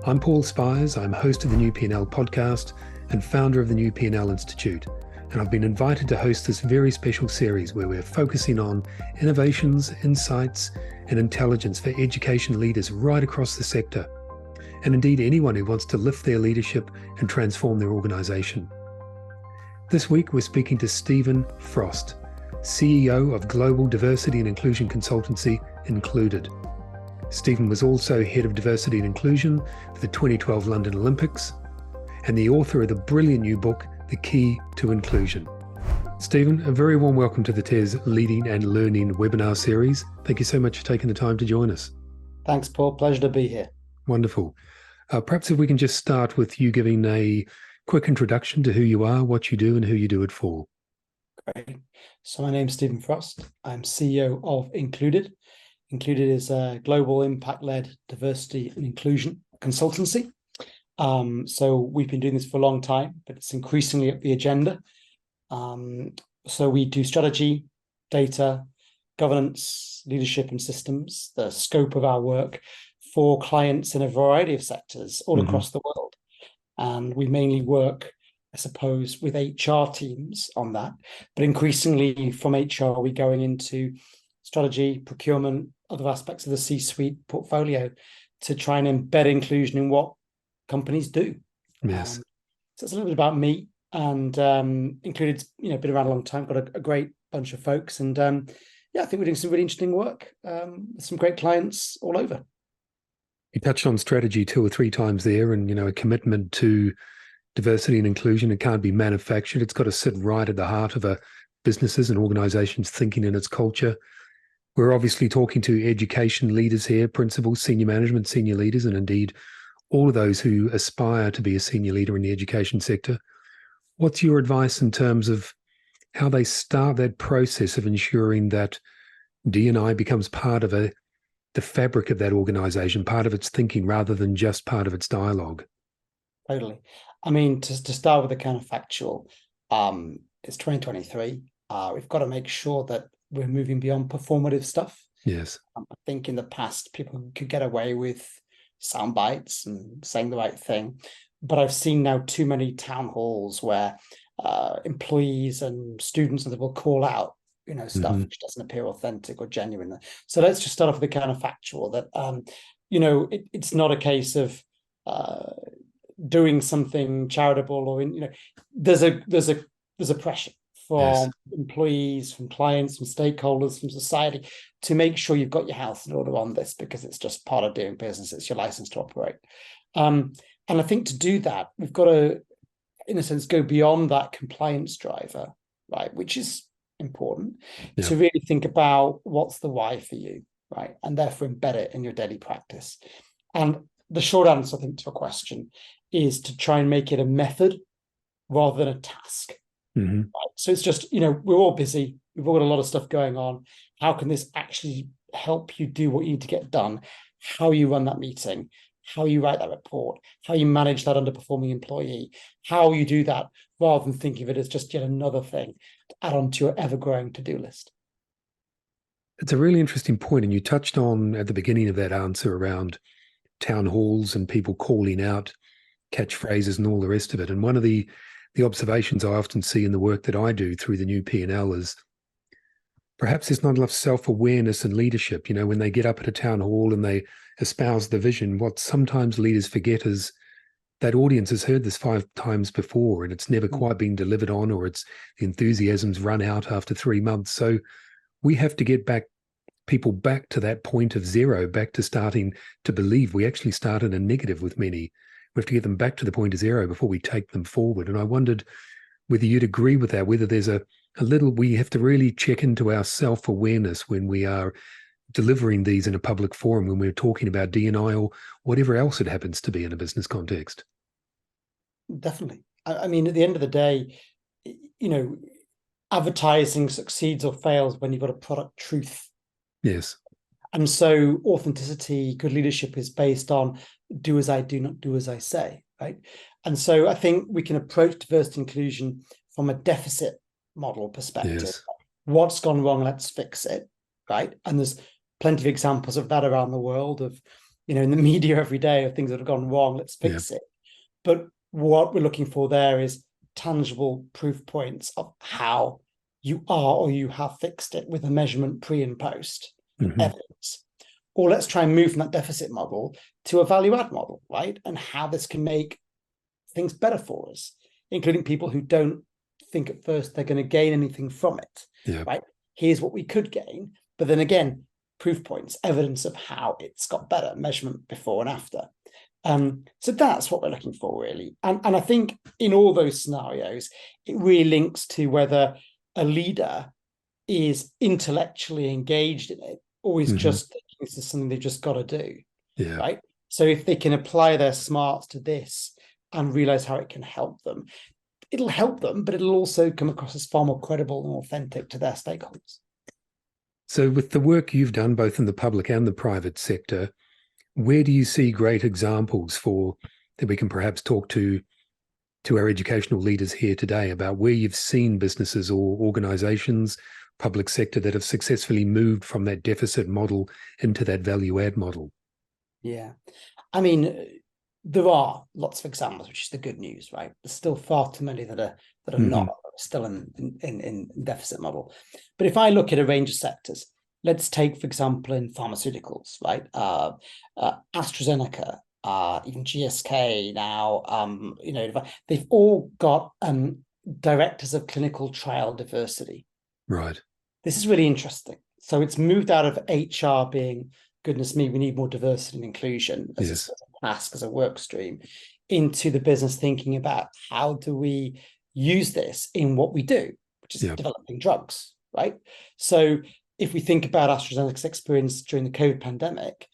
I'm Paul Spires. I'm host of the New P&L podcast and founder of the New P&L Institute. And I've been invited to host this very special series where we're focusing on innovations, insights, and intelligence for education leaders right across the sector. And indeed, anyone who wants to lift their leadership and transform their organization. This week, we're speaking to Stephen Frost, CEO of global diversity and inclusion consultancy, Included. Stephen was also head of diversity and inclusion for the 2012 London Olympics and the author of the brilliant new book, The Key to Inclusion. Stephen, a very warm welcome to the TES Leading and Learning webinar series. Thank you so much for taking the time to join us. Thanks, Paul. Pleasure to be here. Wonderful. Perhaps if we can just start with you giving a quick introduction to who you are, what you do, and who you do it for. Great. So my name's Stephen Frost. I'm CEO of Included. Included is a global impact-led diversity and inclusion consultancy. So we've been doing this for a long time, but it's increasingly up the agenda. So we do strategy, data, governance, leadership, and systems, the scope of our work for clients in a variety of sectors all across the world. And we mainly work, I suppose, with HR teams on that. But increasingly from HR, we're going into strategy, procurement, other aspects of the C-suite portfolio to try and embed inclusion in what companies do. Yes. So it's a little bit about me, and Included, been around a long time, got a great bunch of folks. And I think we're doing some really interesting work with some great clients all over. You touched on strategy 2 or 3 times there, and, a commitment to diversity and inclusion. It can't be manufactured. It's got to sit right at the heart of a businesses and organizations thinking in its culture. We're obviously talking to education leaders here, principals, senior management, senior leaders, and indeed all of those who aspire to be a senior leader in the education sector. What's your advice in terms of how they start that process of ensuring that D&I becomes part of the fabric of that organization, part of its thinking rather than just part of its dialogue? Totally. I mean, to start with the counterfactual, it's 2023. We've got to make sure that we're moving beyond performative stuff. Yes. I think in the past, people could get away with sound bites and saying the right thing. But I've seen now too many town halls where employees and students will call out, stuff which doesn't appear authentic or genuine. So let's just start off with the counterfactual that, it's not a case of doing something charitable or, there's a pressure from employees, from clients, from stakeholders, from society to make sure you've got your house in order on this, because it's just part of doing business. It's your license to operate. And I think to do that, we've got to, in a sense, go beyond that compliance driver, right, which is important, to really think about what's the why for you, right, and therefore embed it in your daily practice. And the short answer, I think, to your question is to try and make it a method rather than a task. Right? So it's just, we're all busy. We've all got a lot of stuff going on. How can this actually help you do what you need to get done? How you run that meeting, how you write that report, how you manage that underperforming employee, how you do that rather than thinking of it as just yet another thing to add on to your ever-growing to-do list. It's a really interesting point, and you touched on at the beginning of that answer around town halls and people calling out catchphrases and all the rest of it. And one of the observations I often see in the work that I do through the new P&L is perhaps there's not enough self-awareness and leadership. When they get up at a town hall and they espouse the vision, what sometimes leaders forget is that audience has heard this 5 times before and it's never quite been delivered on, or the enthusiasm's run out after 3 months. So we have to get people back to that point of zero, back to starting to believe. We actually start in a negative with many. We have to get them back to the point of zero before we take them forward. And I wondered whether you'd agree with that, whether there's we have to really check into our self-awareness when we are delivering these in a public forum, when we're talking about D&I or whatever else it happens to be in a business context. Definitely. I mean, at the end of the day, advertising succeeds or fails when you've got a product truth. Yes. And so authenticity, good leadership is based on do as I do, not do as I say, right? And so I think we can approach diversity inclusion from a deficit model perspective. Yes. What's gone wrong? Let's fix it, right? And there's plenty of examples of that around the world of in the media every day of things that have gone wrong. Let's fix it. But what we're looking for there is tangible proof points of how you are or you have fixed it with a measurement pre and post evidence. Or let's try and move from that deficit model to a value add model, right? And how this can make things better for us, including people who don't think at first they're going to gain anything from it, right? Here's what we could gain. But then again, proof points, evidence of how it's got better, measurement before and after. So that's what we're looking for, really. And I think in all those scenarios, it really links to whether a leader is intellectually engaged in it, or is just thinking this is something they've just got to do, right? So if they can apply their smarts to this and realize how it can help them, it'll help them, but it'll also come across as far more credible and authentic to their stakeholders. So with the work you've done, both in the public and the private sector, where do you see great examples for that we can perhaps talk to our educational leaders here today about where you've seen businesses or organizations, public sector, that have successfully moved from that deficit model into that value add model? Yeah. I mean, there are lots of examples, which is the good news, right? There's still far too many that are not still in deficit model. But if I look at a range of sectors, let's take, for example, in pharmaceuticals, right? AstraZeneca, even GSK now, they've all got directors of clinical trial diversity. Right. This is really interesting. So it's moved out of HR being, goodness me, we need more diversity and inclusion as a task, as a work stream, into the business thinking about how do we use this in what we do, which is developing drugs, right? So if we think about AstraZeneca's experience during the COVID pandemic,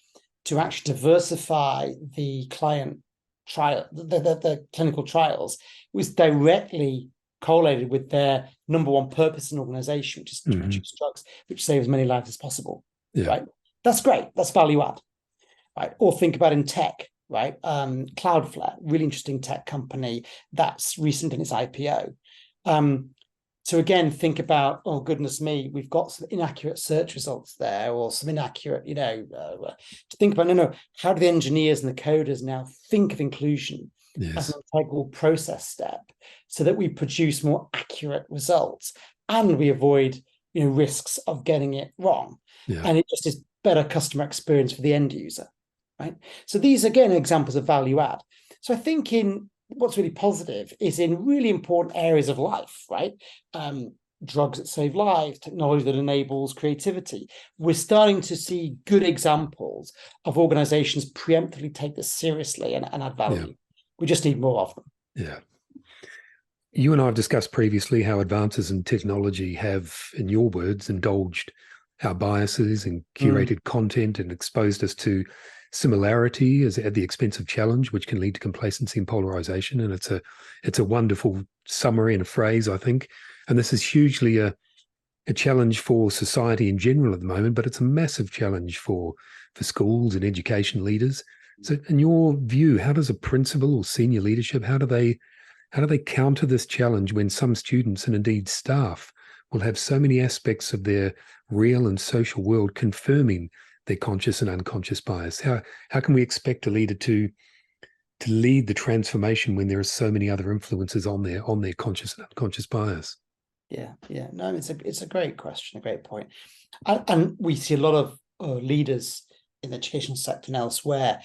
to actually diversify the client trial, the clinical trials, was directly correlated with their number one purpose in organization, which is to produce drugs, which save as many lives as possible, right? That's great. That's value add, right? Or think about in tech, right? Cloudflare, really interesting tech company that's recent in its IPO. So again, think about, oh, goodness me, we've got some inaccurate search results there, or some inaccurate, to think about, no, how do the engineers and the coders now think of inclusion as an integral process step so that we produce more accurate results and we avoid, risks of getting it wrong. And it just is better customer experience for the end user, right? So these, again, are examples of value add. So I think what's really positive is in really important areas of life, right? Drugs that save lives, technology that enables creativity. We're starting to see good examples of organizations preemptively take this seriously and add value. We just need more of them. Yeah. You and I have discussed previously how advances in technology have, in your words, indulged our biases and curated content and exposed us to similarity as at the expense of challenge, which can lead to complacency and polarization. And it's a wonderful summary and a phrase, I think. And this is hugely a challenge for society in general at the moment, but it's a massive challenge for schools and education leaders. So in your view, how does a principal or senior leadership, how do they counter this challenge when some students and indeed staff will have so many aspects of their real and social world confirming their conscious and unconscious bias? How can we expect a leader to lead the transformation when there are so many other influences on their conscious and unconscious bias? Yeah. No, it's a great question, a great point. And we see a lot of leaders in the education sector and elsewhere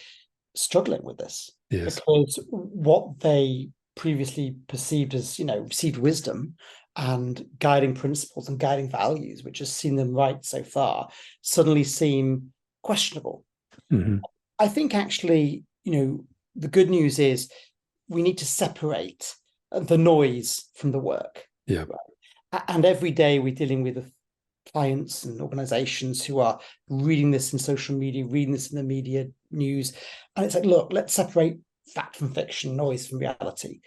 struggling with this, because what they previously perceived as, received wisdom and guiding principles and guiding values, which has seen them right so far, suddenly seem questionable. I think actually, the good news is we need to separate the noise from the work. Right? And every day we're dealing with clients and organizations who are reading this in social media, reading this in the media news. And it's like, look, let's separate fact from fiction, noise from reality.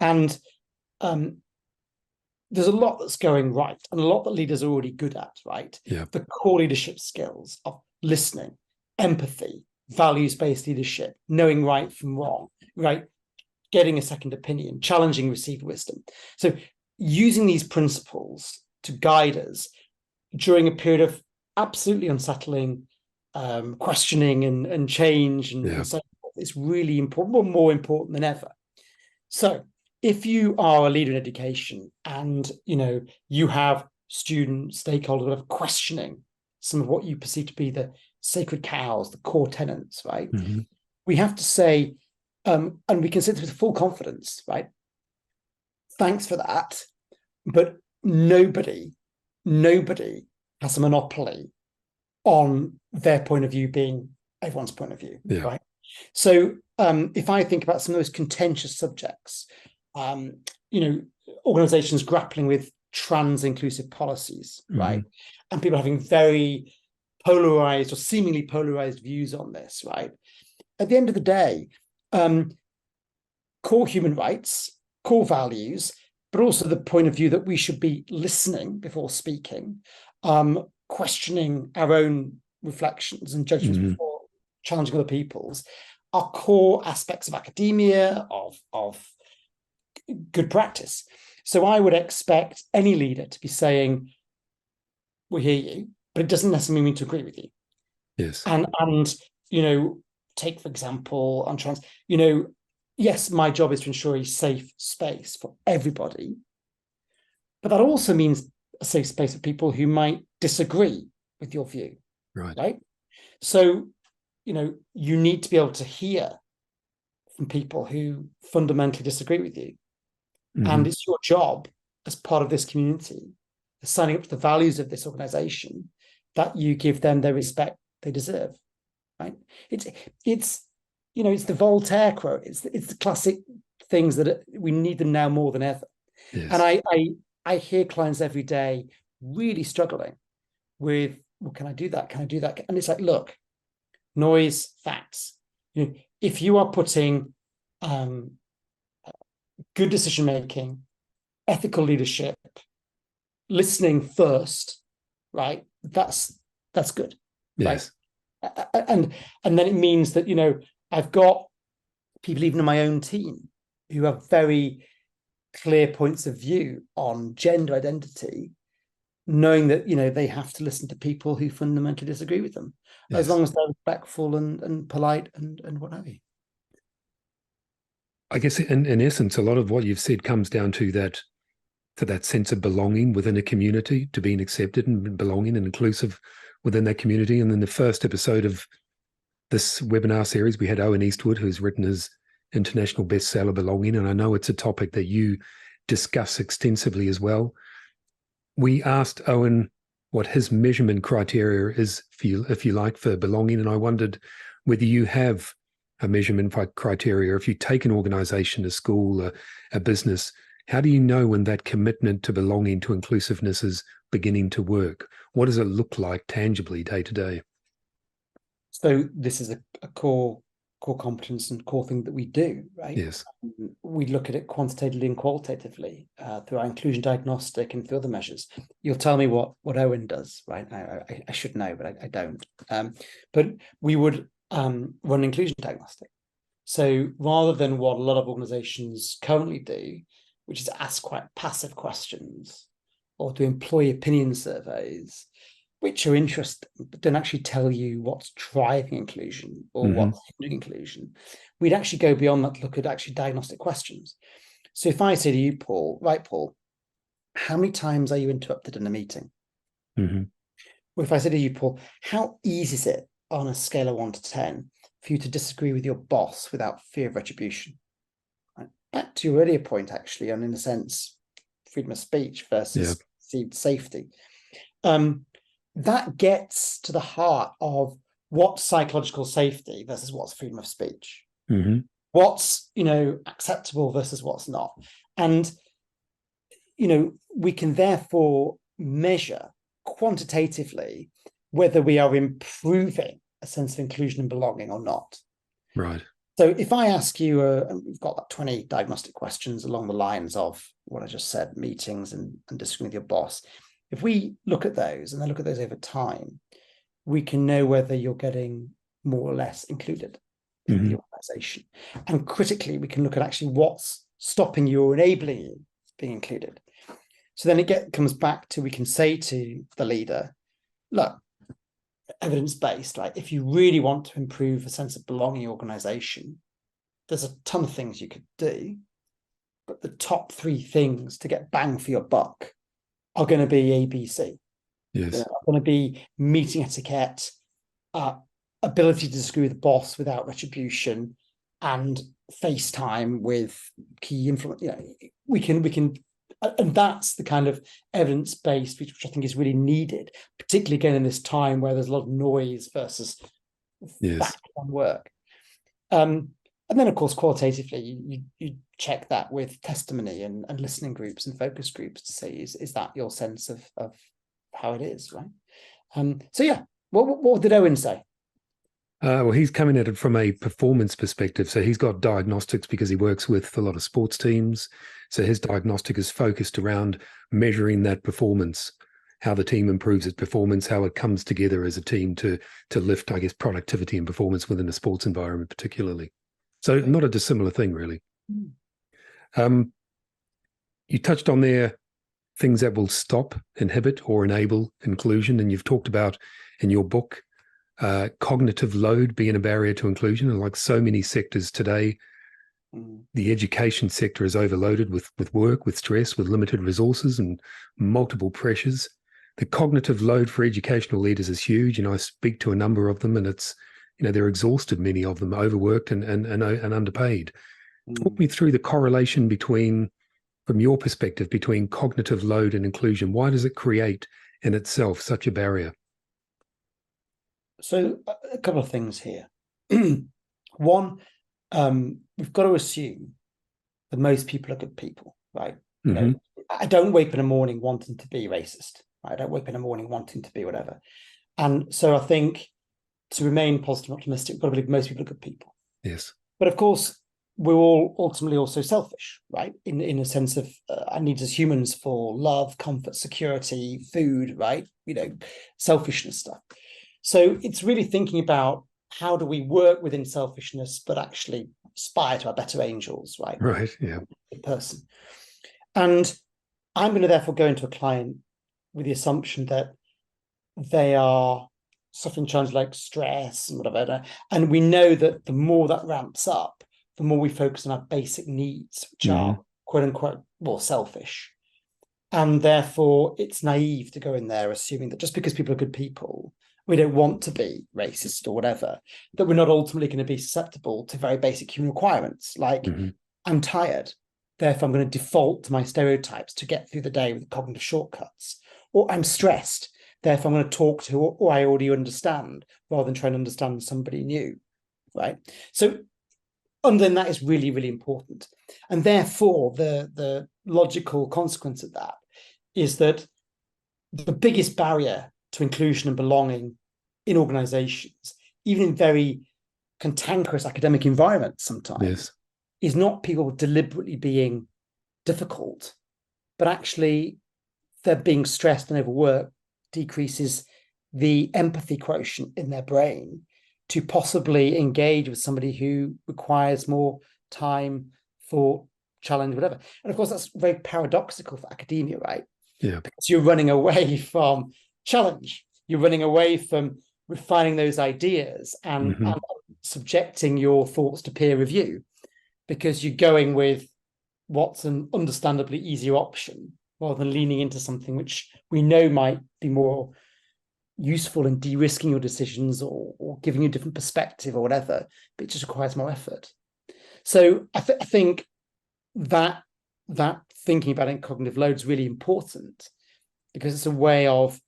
And there's a lot that's going right and a lot that leaders are already good at, right? The core leadership skills of listening, empathy, values-based leadership, knowing right from wrong, right? Getting a second opinion, challenging received wisdom. So using these principles to guide us during a period of absolutely unsettling questioning and change and so forth. It's really important, more important than ever. So if you are a leader in education and you have students, stakeholders, whatever, questioning some of what you perceive to be the sacred cows, the core tenets, right? Mm-hmm. We have to say, and we can say this with full confidence, right? Thanks for that, but nobody has a monopoly on their point of view being everyone's point of view, right? So if I think about some of those contentious subjects, organizations grappling with trans-inclusive policies, right? And people having very polarized or seemingly polarized views on this, right? At the end of the day, core human rights, core values, but also the point of view that we should be listening before speaking, questioning our own reflections and judgments before challenging other people's, are core aspects of academia, of good practice. So I would expect any leader to be saying, we hear you, but it doesn't necessarily mean to agree with you. Yes. And take, for example, on trans, yes, my job is to ensure a safe space for everybody, but that also means a safe space for people who might disagree with your view, right? So, you need to be able to hear from people who fundamentally disagree with you. And it's your job as part of this community, signing up to the values of this organization, that you give them the respect they deserve, right? It's the Voltaire quote. It's the classic things that we need them now more than ever. Yes. And I hear clients every day really struggling with, well, can I do that? Can I do that? And it's like, look, noise, facts. If you are putting good decision making, ethical leadership, listening first, right? That's good. Yes. Right? And then it means that I've got people even in my own team who have very clear points of view on gender identity, knowing that they have to listen to people who fundamentally disagree with them, as long as they're respectful and polite and what have you. I guess in essence, a lot of what you've said comes down to that sense of belonging within a community, to being accepted and belonging and inclusive within that community. And in the first episode of this webinar series, we had Owen Eastwood, who's written his international bestseller, Belonging. And I know it's a topic that you discuss extensively as well. We asked Owen what his measurement criteria is, if you like, for belonging. And I wondered whether you have a measurement criteria. If you take an organization, a school, a business, how do you know when that commitment to belonging, to inclusiveness is beginning to work? What does it look like tangibly day to day? So this is a core competence and core thing that we do, right? Yes. We look at it quantitatively and qualitatively through our inclusion diagnostic and through other measures. You'll tell me what Owen does, right? I should know, but I don't. But we would run an inclusion diagnostic. So rather than what a lot of organizations currently do, which is ask quite passive questions or do employee opinion surveys, which are interesting, but don't actually tell you what's driving inclusion or what's hindering inclusion. We'd actually go beyond that to look at actually diagnostic questions. So if I say to you, Paul, how many times are you interrupted in a meeting? Or if I say to you, Paul, how easy is it on a scale of 1 to 10 for you to disagree with your boss without fear of retribution? Right? Back to your earlier point, actually, on, in a sense, freedom of speech versus perceived safety. That gets to the heart of what's psychological safety versus what's freedom of speech. What's acceptable versus what's not. And we can therefore measure quantitatively whether we are improving a sense of inclusion and belonging or not. Right. So if I ask you, we've got like 20 diagnostic questions along the lines of what I just said, meetings and disagreeing with your boss. If we look at those and then look at those over time, we can know whether you're getting more or less included in the organization. And critically, we can look at actually what's stopping you or enabling you being included. So then it comes back to, we can say to the leader, look, evidence-based, right? If you really want to improve a sense of belonging in your organization, there's a ton of things you could do, but the top three things to get bang for your buck are going to be A, B, C. Yes. Are going to be meeting etiquette, ability to disagree with the boss without retribution, and FaceTime with key influence. We can, and that's the kind of evidence-based, which I think is really needed, particularly again in this time where there's a lot of noise versus back-on work. And then, of course, qualitatively, you check that with testimony and listening groups and focus groups to say, is that your sense of how it is, right? So yeah, what did Owen say? Well, he's coming at it from a performance perspective. So he's got diagnostics because he works with a lot of sports teams. So his diagnostic is focused around measuring that performance, how the team improves its performance, how it comes together as a team to lift, I guess, productivity and performance within a sports environment, particularly. So not a dissimilar thing, really. You touched on there things that will stop, inhibit, or enable inclusion, and you've talked about in your book cognitive load being a barrier to inclusion. And like so many sectors today, the education sector is overloaded with work, with stress, with limited resources and multiple pressures. The cognitive load for educational leaders is huge, and I speak to a number of them, and it's, they're exhausted, many of them, overworked and underpaid. Talk me through the correlation between, from your perspective, between cognitive load and inclusion. Why does it create in itself such a barrier? So a couple of things here. One, we've got to assume that most people are good people, right? I don't wake up in the morning wanting to be racist. Right? I don't wake up in the morning wanting to be whatever. And so I think to remain positive and optimistic, we've got to believe most people are good people. Yes. But of course, we're all ultimately also selfish, right? In a sense of our needs as humans for love, comfort, security, food, right? Selfishness stuff. So it's really thinking about how do we work within selfishness, but actually aspire to our better angels, right? Right, yeah. Person. And I'm going to therefore go into a client with the assumption that they are suffering challenges like stress and whatever. And we know that the more that ramps up, the more we focus on our basic needs, which are quote unquote more selfish. And therefore, it's naive to go in there assuming that just because people are good people, we don't want to be racist or whatever, that we're not ultimately going to be susceptible to very basic human requirements, like I'm tired, therefore I'm going to default to my stereotypes to get through the day with cognitive shortcuts, or I'm stressed, therefore I'm going to talk to who I already understand rather than trying to understand somebody new, right? So underlying that is really, really important. And therefore, the logical consequence of that is that the biggest barrier to inclusion and belonging in organizations, even in very cantankerous academic environments sometimes, is not people deliberately being difficult, but actually they're being stressed and overworked decreases the empathy quotient in their brain to possibly engage with somebody who requires more time, thought, challenge, whatever. And of course, that's very paradoxical for academia, right? Yeah. Because you're running away from challenge. You're running away from refining those ideas and subjecting your thoughts to peer review, because you're going with what's an understandably easier option rather than leaning into something which we know might be more useful in de-risking your decisions or giving you a different perspective or whatever, but it just requires more effort. So I think that thinking about it in cognitive load is really important, because it's a way of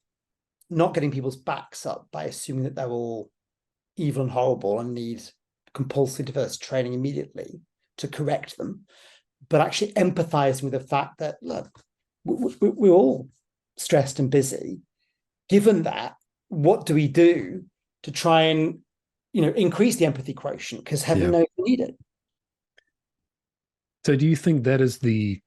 not getting people's backs up by assuming that they're all evil and horrible and need compulsory diversity training immediately to correct them, but actually empathizing with the fact that, look, we're all stressed and busy. Given that, what do we do to try and increase the empathy quotient? Because heaven knows we need it. So do you think that is the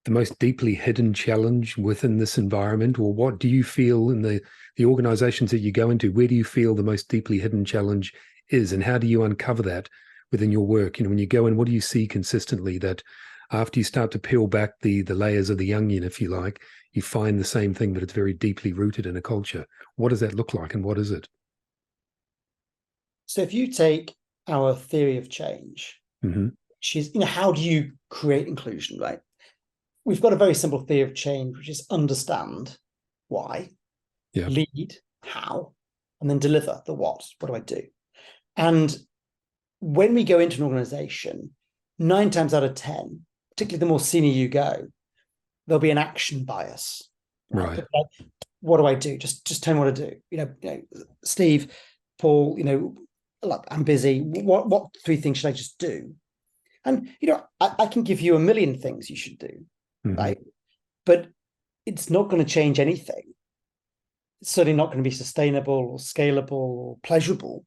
most deeply hidden challenge within this environment? Or what do you feel in the organizations that you go into, where do you feel the most deeply hidden challenge is, and how do you uncover that within your work? When you go in, what do you see consistently that after you start to peel back the layers of the onion, if you like, you find the same thing, but it's very deeply rooted in a culture. What does that look like, and what is it? So if you take our theory of change, Mm-hmm. which is, how do you create inclusion, right? We've got a very simple theory of change, which is understand why, Yeah. lead how, and then deliver the what. What do I do? And when we go into an organization, 9 times out of 10, particularly the more senior you go, there'll be an action bias. Right. Like, what do I do? Just tell me what to do. Steve, Paul, look, I'm busy. What 3 things should I just do? And I can give you a million things you should do, Mm-hmm. right? But it's not going to change anything. It's certainly not going to be sustainable or scalable or pleasurable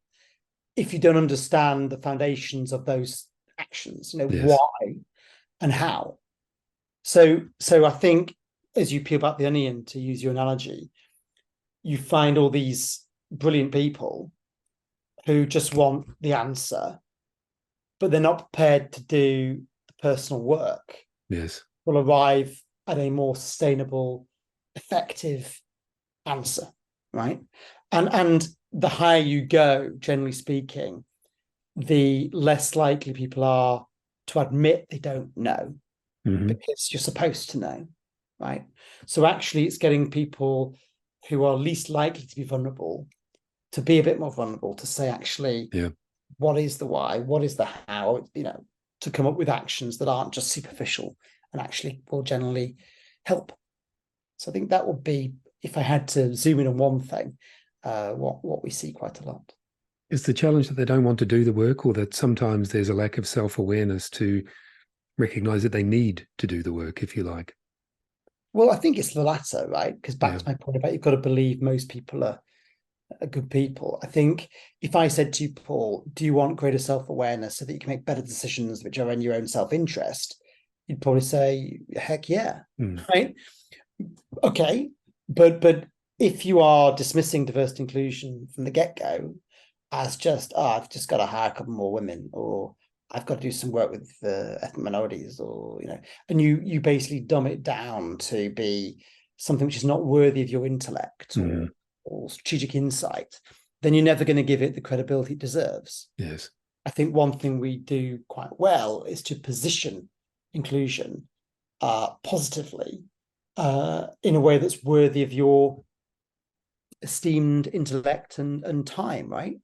if you don't understand the foundations of those actions. Yes. Why and how. So I think as you peel back the onion, to use your analogy, you find all these brilliant people who just want the answer, but they're not prepared to do the personal work. Yes. Will arrive at a more sustainable, effective answer, right? And the higher you go, generally speaking, the less likely people are to admit they don't know, Mm-hmm. because you're supposed to know, right? So actually it's getting people who are least likely to be vulnerable to be a bit more vulnerable, to say, actually, Yeah. what is the why? What is the how? To come up with actions that aren't just superficial and actually will generally help. So I think that would be, if I had to zoom in on one thing, what we see quite a lot. Is the challenge that they don't want to do the work, or that sometimes there's a lack of self-awareness to recognize that they need to do the work, if you like? Well, I think it's the latter, right? Because back to my point about you've got to believe most people are good people. I think if I said to you, Paul, do you want greater self-awareness so that you can make better decisions which are in your own self-interest? You'd probably say, heck yeah, right? Okay, but if you are dismissing diversity inclusion from the get-go as just, I've just got to hire a couple more women, or I've got to do some work with ethnic minorities, or and you basically dumb it down to be something which is not worthy of your intellect or strategic insight, then you're never going to give it the credibility it deserves. Yes. I think one thing we do quite well is to position inclusion positively in a way that's worthy of your esteemed intellect and time, right?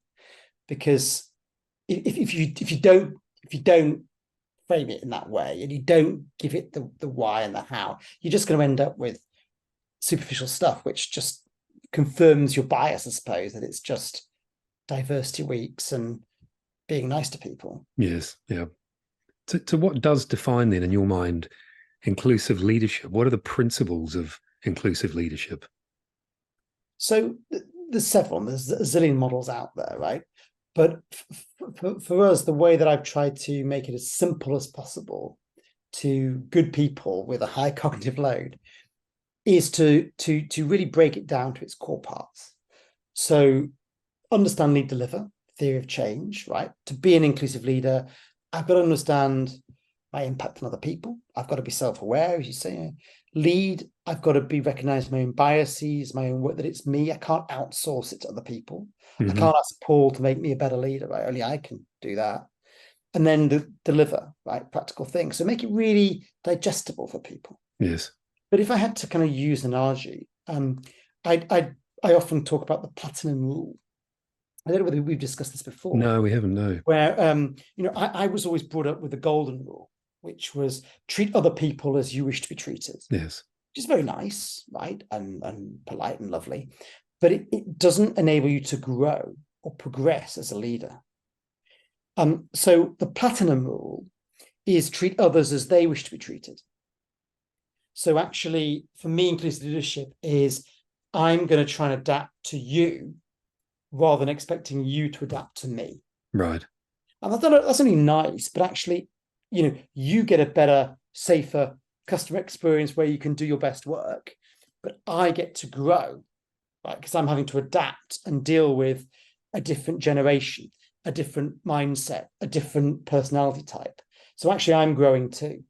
Because if you don't frame it in that way, and you don't give it the why and the how, you're just going to end up with superficial stuff, which just confirms your bias, I suppose, that it's just diversity weeks and being nice to people. Yes. Yeah. So what does define then, in your mind, inclusive leadership? What are the principles of inclusive leadership? So there's several, there's a zillion models out there, right? But for us, the way that I've tried to make it as simple as possible to good people with a high cognitive load is to really break it down to its core parts. So understand, lead, deliver, theory of change, right? To be an inclusive leader, I've got to understand my impact on other people. I've got to be self-aware, as you say. Lead, I've got to recognize my own biases, my own work, that it's me. I can't outsource it to other people. I can't ask Paul to make me a better leader, right? Only I can do that. And then deliver, right? Practical things. So make it really digestible for people. Yes. But if I had to kind of use an analogy, I often talk about the platinum rule. I don't know whether we've discussed this before. No, we haven't, no. Where, I was always brought up with the golden rule, which was treat other people as you wish to be treated. Yes. Which is very nice, right? And polite and lovely. But it doesn't enable you to grow or progress as a leader. So the platinum rule is treat others as they wish to be treated. So actually, for me, inclusive leadership is I'm going to try and adapt to you rather than expecting you to adapt to me. Right. And that's only nice, but actually, you get a better, safer customer experience where you can do your best work, but I get to grow, right? Because I'm having to adapt and deal with a different generation, a different mindset, a different personality type. So actually, I'm growing too.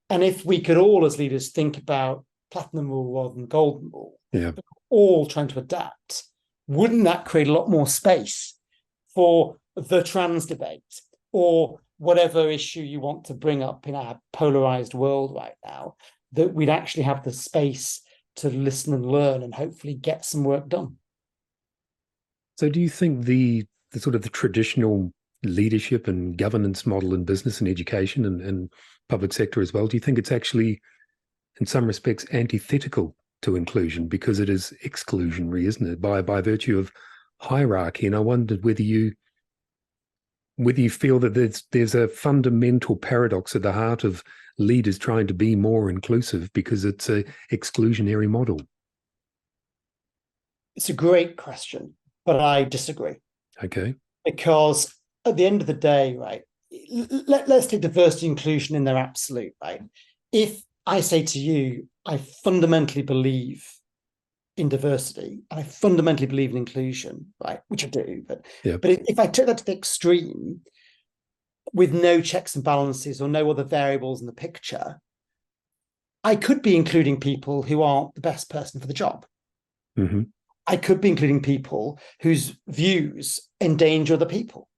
And if we could all, as leaders, think about platinum rule rather than golden rule, Yeah. all trying to adapt, wouldn't that create a lot more space for the trans debate or whatever issue you want to bring up in our polarized world right now, that we'd actually have the space to listen and learn and hopefully get some work done? So do you think the sort of the traditional leadership and governance model in business and education and public sector as well, do you think it's actually, in some respects, antithetical to inclusion because it is exclusionary, isn't it, by virtue of hierarchy? And I wondered whether you feel that there's a fundamental paradox at the heart of leaders trying to be more inclusive because it's a exclusionary model. It's a great question, but I disagree. Okay. Because at the end of the day, right, let's take diversity and inclusion in their absolute, right? If I say to you, I fundamentally believe in diversity and I fundamentally believe in inclusion, right, which I do, but if I took that to the extreme with no checks and balances or no other variables in the picture, I could be including people who aren't the best person for the job. Mm-hmm. I could be including people whose views endanger other people.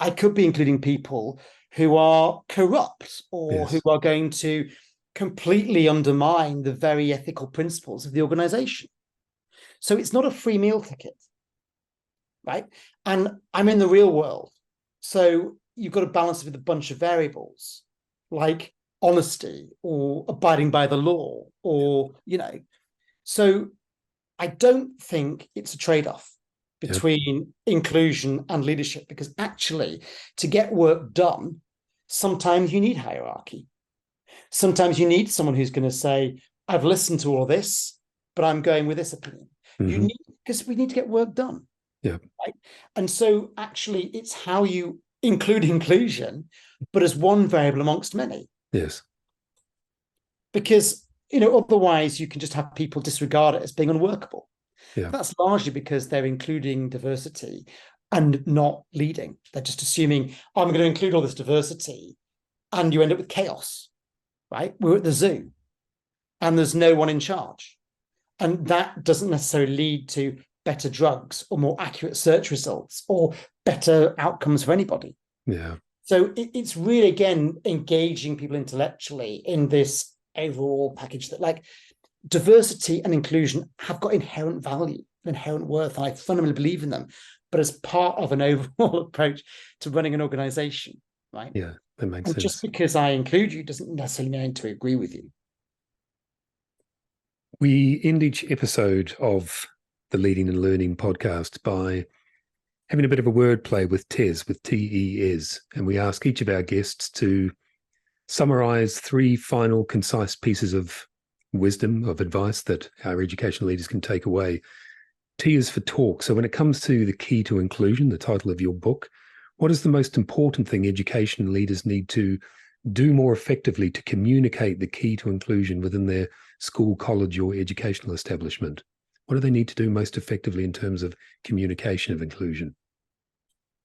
I could be including people who are corrupt or who are going to completely undermine the very ethical principles of the organization. So it's not a free meal ticket, right? And I'm in the real world. So you've got to balance it with a bunch of variables like honesty or abiding by the law or, so I don't think it's a trade-off between inclusion and leadership, because actually to get work done, sometimes you need hierarchy. Sometimes you need someone who's going to say, I've listened to all of this, but I'm going with this opinion. Mm-hmm. Because we need to get work done. Yeah. Right. And so actually it's how you include inclusion, but as one variable amongst many. Yes. Because otherwise you can just have people disregard it as being unworkable. Yeah. That's largely because they're including diversity and not leading. They're just assuming, I'm going to include all this diversity, and you end up with chaos, right? We're at the zoo and there's no one in charge. And that doesn't necessarily lead to better drugs or more accurate search results or better outcomes for anybody. Yeah. So it's really, again, engaging people intellectually in this overall package that, like, diversity and inclusion have got inherent value, inherent worth, and I fundamentally believe in them, but as part of an overall approach to running an organization, right? Yeah, that makes sense. Just because I include you doesn't necessarily mean to agree with you. We end each episode of the Leading and Learning podcast by having a bit of a wordplay with TES, with TES, and we ask each of our guests to summarize 3 final concise pieces of wisdom, of advice that our educational leaders can take away. T is for talk. So when it comes to the key to inclusion, the title of your book, what is the most important thing education leaders need to do more effectively to communicate the key to inclusion within their school, college, or educational establishment? What do they need to do most effectively in terms of communication of inclusion?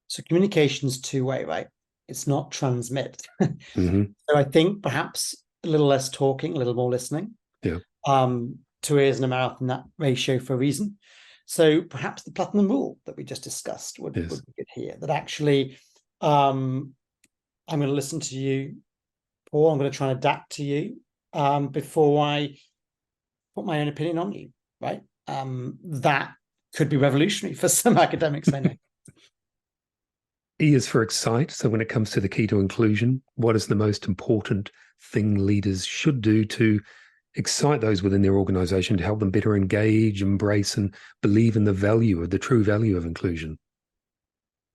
So communication is two-way, right? It's not transmit. Mm-hmm. So I think perhaps a little less talking, a little more listening. Yeah. 2 ears and a mouth in that ratio for a reason. So perhaps the platinum rule that we just discussed would be good here. That actually, I'm going to listen to you, Paul. I'm going to try and adapt to you before I put my own opinion on you, right? That could be revolutionary for some academics, I know. E is for excite. So when it comes to the key to inclusion, what is the most important thing leaders should do to excite those within their organization to help them better engage, embrace, and believe in the true value of inclusion?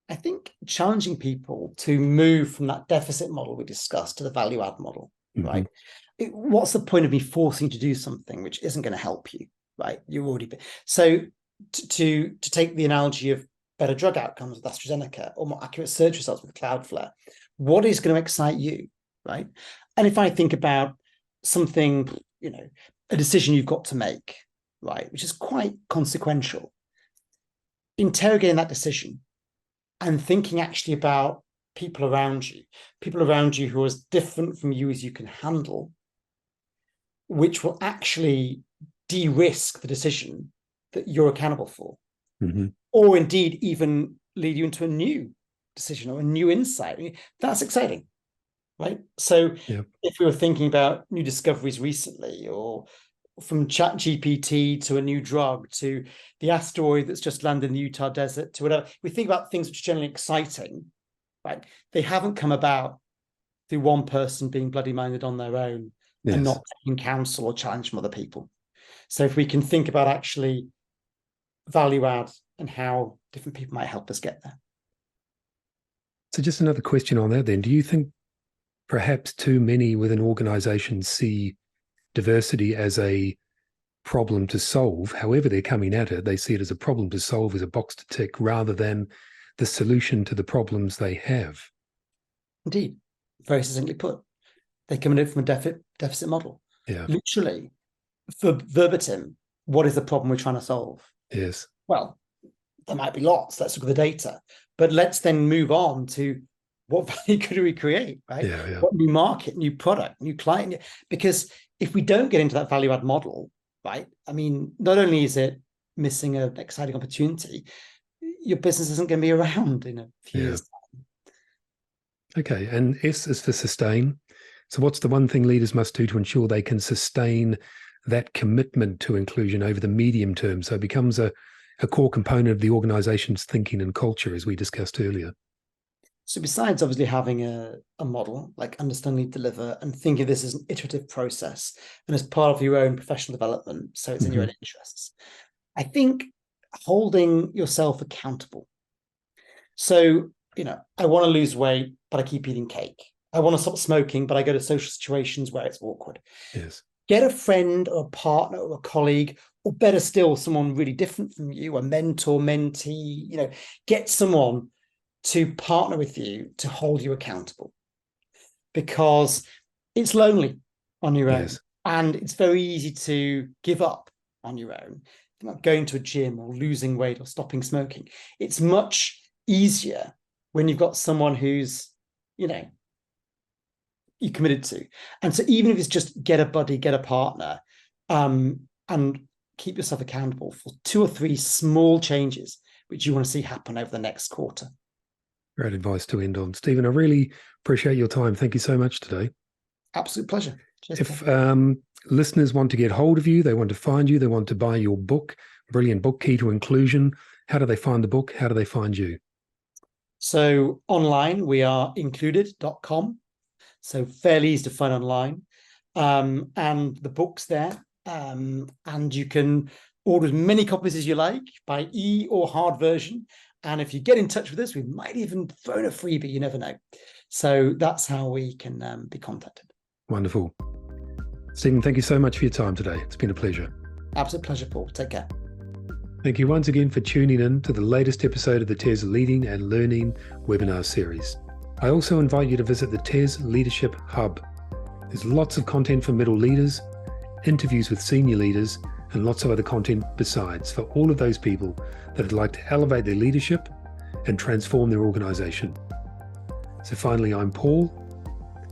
I think challenging people to move from that deficit model we discussed to the value add model, right? What's the point of me forcing you to do something which isn't going to help you, right? You're already... So to take the analogy of better drug outcomes with AstraZeneca or more accurate search results with Cloudflare, what is going to excite you, right? And if I think about something, a decision you've got to make, right, which is quite consequential, interrogating that decision and thinking actually about people around you who are as different from you as you can handle, which will actually de-risk the decision that you're accountable for, or indeed even lead you into a new decision or a new insight. I mean, that's exciting, right? So if we were thinking about new discoveries recently, or from ChatGPT to a new drug to the asteroid that's just landed in the Utah desert to whatever, we think about things which are generally exciting, right? They haven't come about through one person being bloody minded on their own and not taking counsel or challenge from other people. So if we can think about actually value add and how different people might help us get there. So just another question on that then. Do you think perhaps too many within organizations see diversity as a problem to solve? However they're coming at it, they see it as a problem to solve, as a box to tick, rather than the solution to the problems they have. Indeed. Very succinctly put. They come in from a deficit model. Yeah. Literally, verbatim, what is the problem we're trying to solve? Yes. Well, there might be lots. Let's look at the data. But let's then move on to what value could we create, right? Yeah. What new market, new product, new client? Because if we don't get into that value add model, right? I mean, not only is it missing an exciting opportunity, your business isn't going to be around in a few years' time. Okay. And S is for sustain. So what's the one thing leaders must do to ensure they can sustain that commitment to inclusion over the medium term, so it becomes a core component of the organization's thinking and culture, as we discussed earlier? So besides obviously having a model, like understand, lead, deliver, and think of this as an iterative process and as part of your own professional development, so it's in your own interests, I think holding yourself accountable. So, I want to lose weight, but I keep eating cake. I want to stop smoking, but I go to social situations where it's awkward. Yes. Get a friend or a partner or a colleague, or better still, someone really different from you, a mentor, mentee, get someone to partner with you to hold you accountable, because it's lonely on your own, and it's very easy to give up on your own. Like going to a gym or losing weight or stopping smoking. It's much easier when you've got someone who's, you're committed to. And so even if it's just get a buddy, get a partner, and keep yourself accountable for 2 or 3 small changes which you want to see happen over the next quarter. Great advice to end on. Stephen, I really appreciate your time. Thank you so much today. Absolute pleasure. Cheers, if listeners want to get hold of you, they want to find you, they want to buy your book, brilliant book, Key to Inclusion, how do they find the book? How do they find you? So online, we are included.com. So fairly easy to find online. And the book's there. And you can order as many copies as you like by e or hard version. And if you get in touch with us, we might even throw in a freebie, you never know. So that's how we can be contacted. Wonderful. Stephen, thank you so much for your time today. It's been a pleasure. Absolute pleasure, Paul. Take care. Thank you once again for tuning in to the latest episode of the TES Leading and Learning webinar series. I also invite you to visit the TES Leadership Hub. There's lots of content for middle leaders, interviews with senior leaders, and lots of other content besides for all of those people that would like to elevate their leadership and transform their organization. So finally, I'm Paul,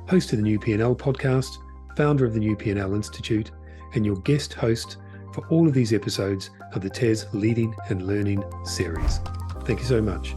host of the New P&L podcast, founder of the New P&L Institute, and your guest host for all of these episodes of the TES Leading and Learning series. Thank you so much.